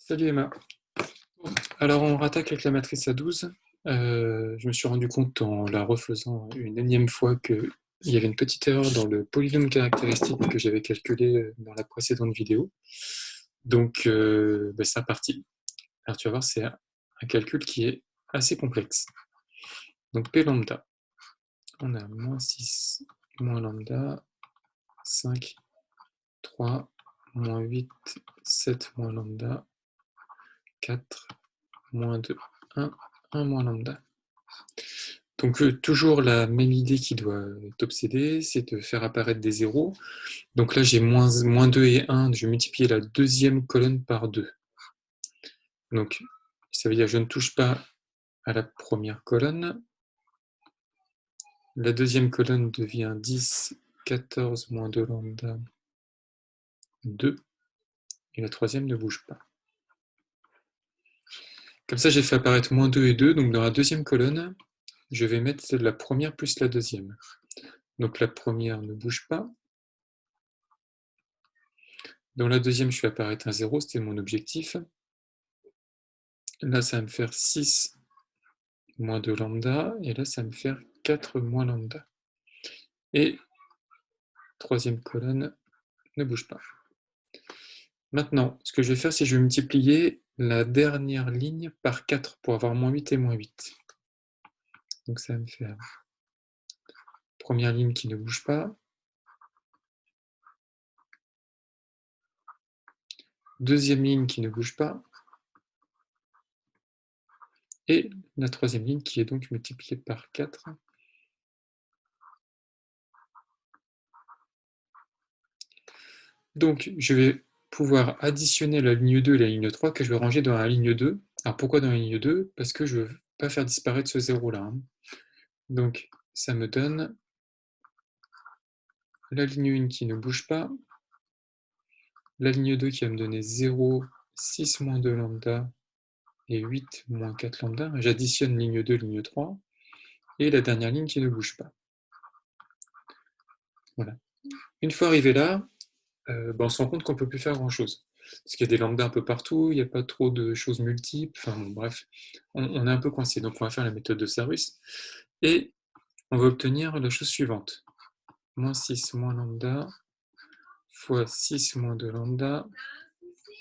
Salut Emma. Alors on rattaque avec la matrice A12. Je me suis rendu compte en la refaisant une énième fois qu'il y avait une petite erreur dans le polynôme caractéristique que j'avais calculé dans la précédente vidéo. Donc c'est parti. Alors tu vas voir, c'est un calcul qui est assez complexe. Donc P lambda, on a moins 6, moins lambda, 5, 3, moins 8, 7, moins lambda, 4, moins 2, 1 moins lambda. Donc toujours la même idée qui doit t'obséder, c'est de faire apparaître des zéros. Donc là j'ai moins 2 et 1, je vais multiplier la deuxième colonne par 2. Donc ça veut dire que je ne touche pas à la première colonne. La deuxième colonne devient 10, 14 moins 2 lambda, 2. Et la troisième ne bouge pas. Comme ça j'ai fait apparaître moins 2 et 2, donc dans la deuxième colonne, je vais mettre la première plus la deuxième. Donc la première ne bouge pas. Dans la deuxième, je fais apparaître un 0, c'était mon objectif. Là, ça va me faire 6 moins 2 lambda, et là, ça va me faire 4 moins lambda. Et troisième colonne ne bouge pas. Maintenant, ce que je vais faire, c'est que je vais multiplier la dernière ligne par 4 pour avoir moins 8 et moins 8. Donc ça va me faire première ligne qui ne bouge pas, deuxième ligne qui ne bouge pas, et la troisième ligne qui est donc multipliée par 4. Donc je vais pouvoir additionner la ligne 2 et la ligne 3 que je vais ranger dans la ligne 2. Alors pourquoi dans la ligne 2? Parce que je ne veux pas faire disparaître ce 0 là. Donc ça me donne la ligne 1 qui ne bouge pas, la ligne 2 qui va me donner 0, 6 moins 2 lambda et 8 moins 4 lambda. J'additionne ligne 2, ligne 3, et la dernière ligne qui ne bouge pas. Voilà. Une fois arrivé là, on se rend compte qu'on ne peut plus faire grand-chose. Parce qu'il y a des lambdas un peu partout, il n'y a pas trop de choses multiples, enfin bon, bref, on est un peu coincé. Donc on va faire la méthode de Sarus, et on va obtenir la chose suivante. Moins 6 moins lambda, fois 6 moins 2 lambda,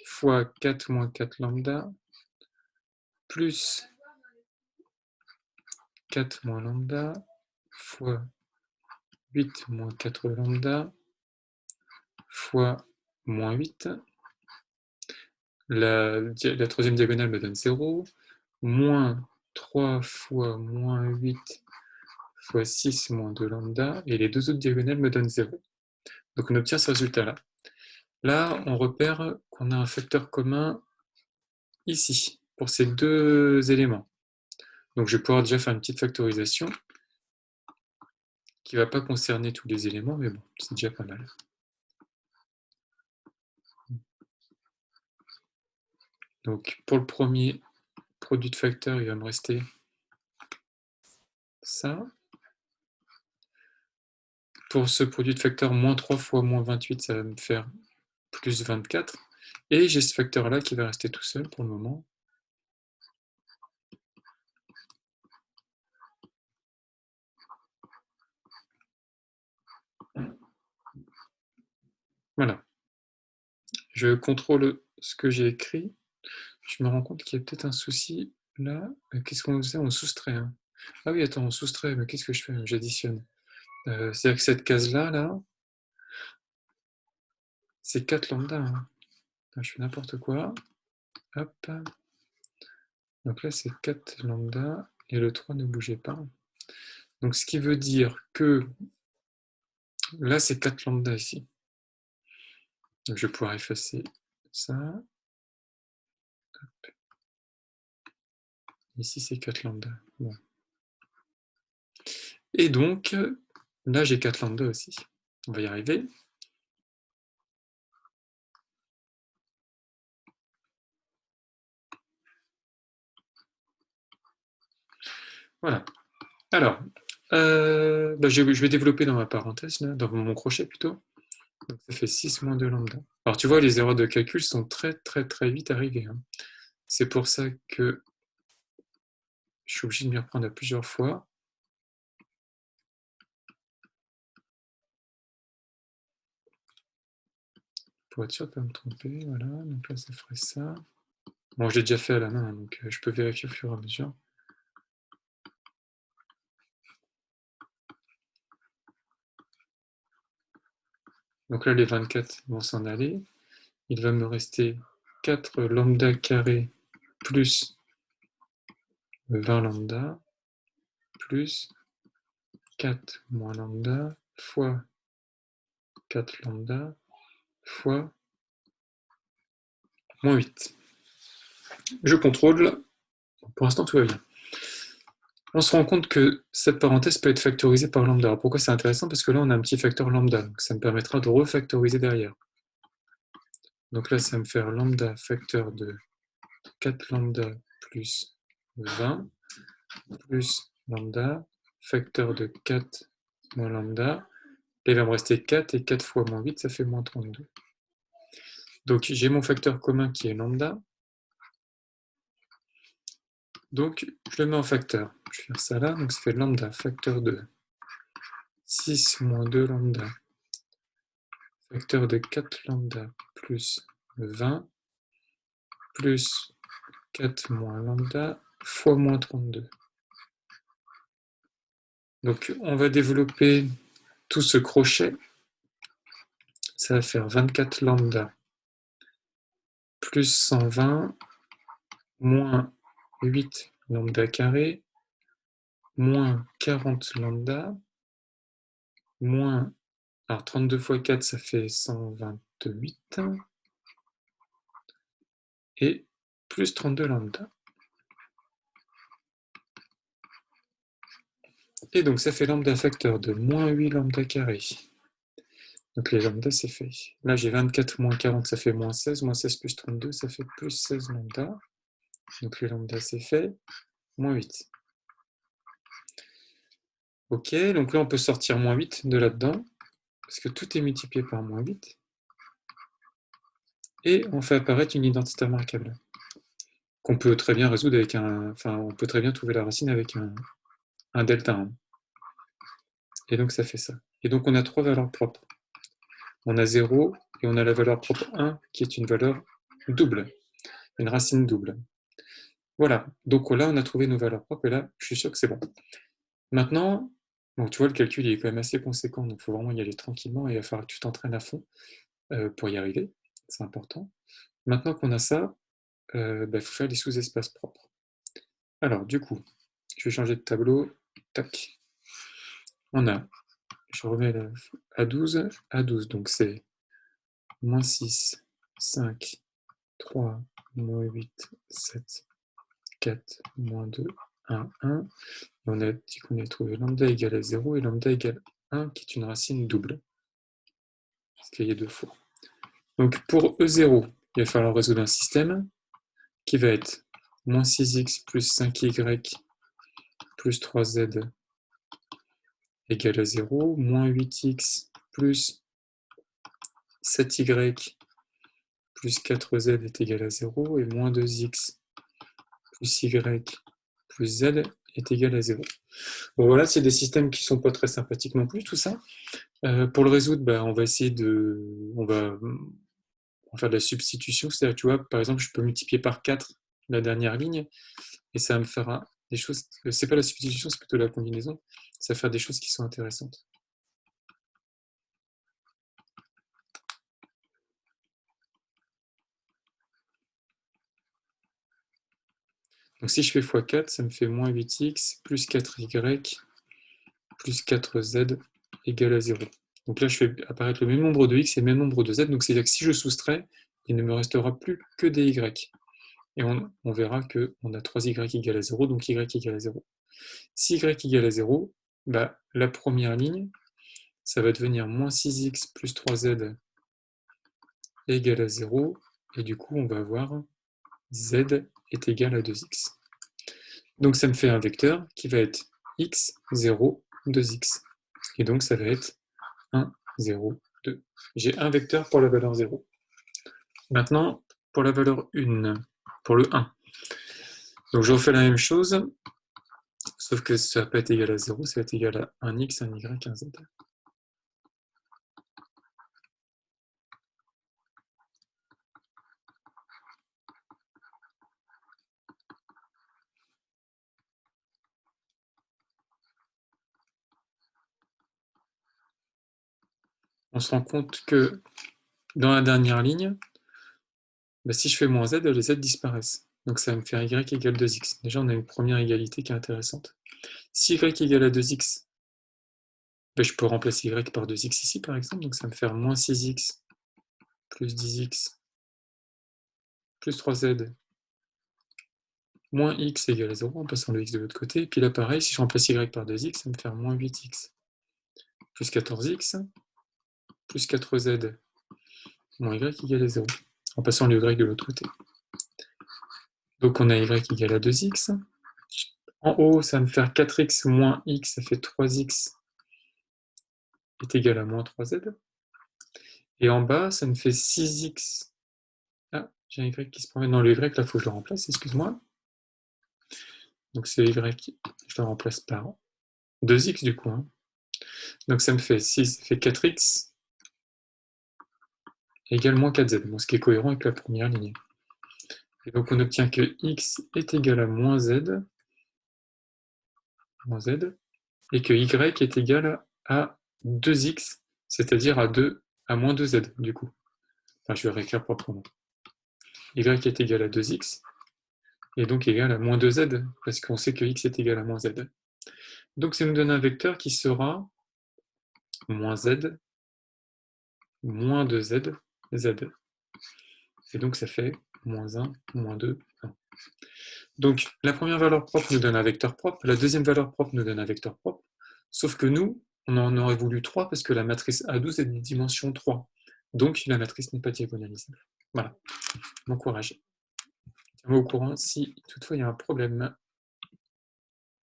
fois 4 moins 4 lambda, plus 4 moins lambda, fois 8 moins 4 lambda, fois moins 8. La troisième diagonale me donne 0, moins 3 fois moins 8 fois 6 moins 2 lambda, et les deux autres diagonales me donnent 0. Donc on obtient ce résultat-là. Là, on repère qu'on a un facteur commun ici, pour ces deux éléments. Donc je vais pouvoir déjà faire une petite factorisation qui ne va pas concerner tous les éléments, mais bon, c'est déjà pas mal. Donc pour le premier produit de facteurs, il va me rester ça. Pour ce produit de facteur, moins 3 fois moins 28, ça va me faire plus 24. Et j'ai ce facteur-là qui va rester tout seul pour le moment. Voilà. Je contrôle ce que j'ai écrit. Je me rends compte qu'il y a peut-être un souci là. Qu'est-ce qu'on faisait? On soustrait. Hein. Ah oui, attends, on soustrait. Mais qu'est-ce que je fais? J'additionne. C'est-à-dire que cette case-là, là, c'est 4 lambda. Hein. Je fais n'importe quoi. Hop. Donc là, c'est 4 lambda et le 3 ne bougeait pas. Donc ce qui veut dire que là, c'est 4 lambda ici. Donc je vais pouvoir effacer ça. Hop. Ici, c'est 4 lambda. Bon. Et donc, là, j'ai 4 lambda aussi. On va y arriver. Voilà. Alors, je vais développer dans ma parenthèse, là, dans mon crochet plutôt. Donc ça fait 6 moins 2 lambda. Alors tu vois, les erreurs de calcul sont très vite arrivées. Hein. C'est pour ça que je suis obligé de m'y reprendre à plusieurs fois. Pour être sûr de ne pas me tromper, voilà. Donc là, ça ferait ça. Bon, je l'ai déjà fait à la main, donc je peux vérifier au fur et à mesure. Donc là, les 24 vont s'en aller. Il va me rester 4 lambda carré plus 20 lambda plus 4 moins lambda fois 4 lambda fois moins 8. Je contrôle. Pour l'instant, tout va bien. On se rend compte que cette parenthèse peut être factorisée par lambda. Alors pourquoi c'est intéressant? Parce que là, on a un petit facteur lambda. Donc ça me permettra de refactoriser derrière. Donc là, ça va me faire lambda facteur de 4 lambda plus 20 plus lambda facteur de 4 moins lambda. Et il va me rester 4 et 4 fois moins 8, ça fait moins 32. Donc j'ai mon facteur commun qui est lambda. Donc je le mets en facteur. Je vais faire ça là, donc ça fait lambda facteur de 6 moins 2 lambda facteur de 4 lambda plus 20 plus 4 moins lambda fois moins 32. Donc on va développer tout ce crochet. Ça va faire 24 lambda plus 120 moins 8 lambda carré moins 40 lambda moins, alors 32 fois 4 ça fait 128 et plus 32 lambda. Et donc ça fait lambda facteur de moins 8 lambda carré. Donc les lambda c'est fait. Là j'ai 24 moins 40 ça fait moins 16 plus 32 ça fait plus 16 lambda. Donc les lambda c'est fait, moins 8. Ok, donc là on peut sortir moins 8 de là-dedans, parce que tout est multiplié par moins 8. Et on fait apparaître une identité remarquable, qu'on peut très bien résoudre avec un... Enfin, on peut très bien trouver la racine avec un delta 1. Et donc ça fait ça. Et donc on a 3 valeurs propres. On a 0 et on a la valeur propre 1, qui est une valeur double, une racine double. Voilà, donc là on a trouvé nos valeurs propres, et là je suis sûr que c'est bon. Maintenant, bon, tu vois, le calcul il est quand même assez conséquent, donc il faut vraiment y aller tranquillement, et il va falloir que tu t'entraînes à fond pour y arriver, c'est important. Maintenant qu'on a ça, il faut faire des sous-espaces propres. Alors, du coup, je vais changer de tableau. Tac. On a, je remets A12, donc c'est moins 6, 5, 3, moins 8, 7, 4, moins 2, 1, 1. Et on a dit qu'on a trouvé lambda égale à 0 et lambda égale 1, qui est une racine double, parce qu'il y a 2 fois. Donc pour E0, il va falloir résoudre un système qui va être moins 6x plus 5y plus 3z égale à 0, moins 8x plus 7y plus 4z est égal à 0, et moins 2x plus y plus z est égal à 0. Bon voilà, c'est des systèmes qui ne sont pas très sympathiques non plus, tout ça. Pour le résoudre, on va essayer de... On va faire de la substitution, c'est-à-dire, tu vois, par exemple, je peux multiplier par 4 la dernière ligne, et ça va me faire des choses... C'est pas la substitution, c'est plutôt la combinaison. Ça va faire des choses qui sont intéressantes. Donc si je fais x4, ça me fait moins 8x plus 4y plus 4z égale à 0. Donc là, je fais apparaître le même nombre de x et le même nombre de z. Donc c'est-à-dire que si je soustrais, il ne me restera plus que des y. Et on verra qu'on a 3y égale à 0, donc y égale à 0. Si y égale à 0, la première ligne, ça va devenir moins 6x plus 3z égale à 0. Et du coup, on va avoir z est égal à 2x. Donc ça me fait un vecteur qui va être x, 0, 2x. Et donc ça va être 1, 0, 2. J'ai un vecteur pour la valeur 0. Maintenant, pour la valeur 1, pour le 1. Donc je refais la même chose, sauf que ça va pas être égal à 0, ça va être égal à un x, un y, un z. On se rend compte que dans la dernière ligne, bah, si je fais moins z, les z disparaissent. Donc ça va me faire y égale 2x. Déjà, on a une première égalité qui est intéressante. Si y égale à 2x, bah, je peux remplacer y par 2x ici, par exemple. Donc ça va me faire moins 6x plus 10x plus 3z moins x égale à 0 en passant le x de l'autre côté. Et puis là, pareil, si je remplace y par 2x, ça va me faire moins 8x plus 14x plus 4z moins y égale à 0 en passant le y de l'autre côté. Donc on a y égale à 2x. En haut, ça va me faire 4x moins x, ça fait 3x est égal à moins 3z. Et en bas, ça me fait 6x. Ah, j'ai un y qui se promène dans le y, là, il faut que je le remplace, excuse-moi. Donc c'est y, je le remplace par 2x du coup. Hein. Donc ça me fait 6, ça fait 4x égale moins 4z, bon, ce qui est cohérent avec la première ligne. Et donc on obtient que x est égal à moins z, et que y est égal à 2x, c'est-à-dire à moins 2z du coup. Enfin, je vais réécrire proprement. Y est égal à 2x, et donc égal à moins 2z, parce qu'on sait que x est égal à moins z. Donc ça nous donne un vecteur qui sera moins z, moins 2z, z. Et donc ça fait moins 1, moins 2, 1. Donc la première valeur propre nous donne un vecteur propre, la deuxième valeur propre nous donne un vecteur propre, sauf que nous, on en aurait voulu 3 parce que la matrice A12 est de dimension 3. Donc la matrice n'est pas diagonalisable. Voilà, bon courage. Tiens-moi au courant si toutefois il y a un problème.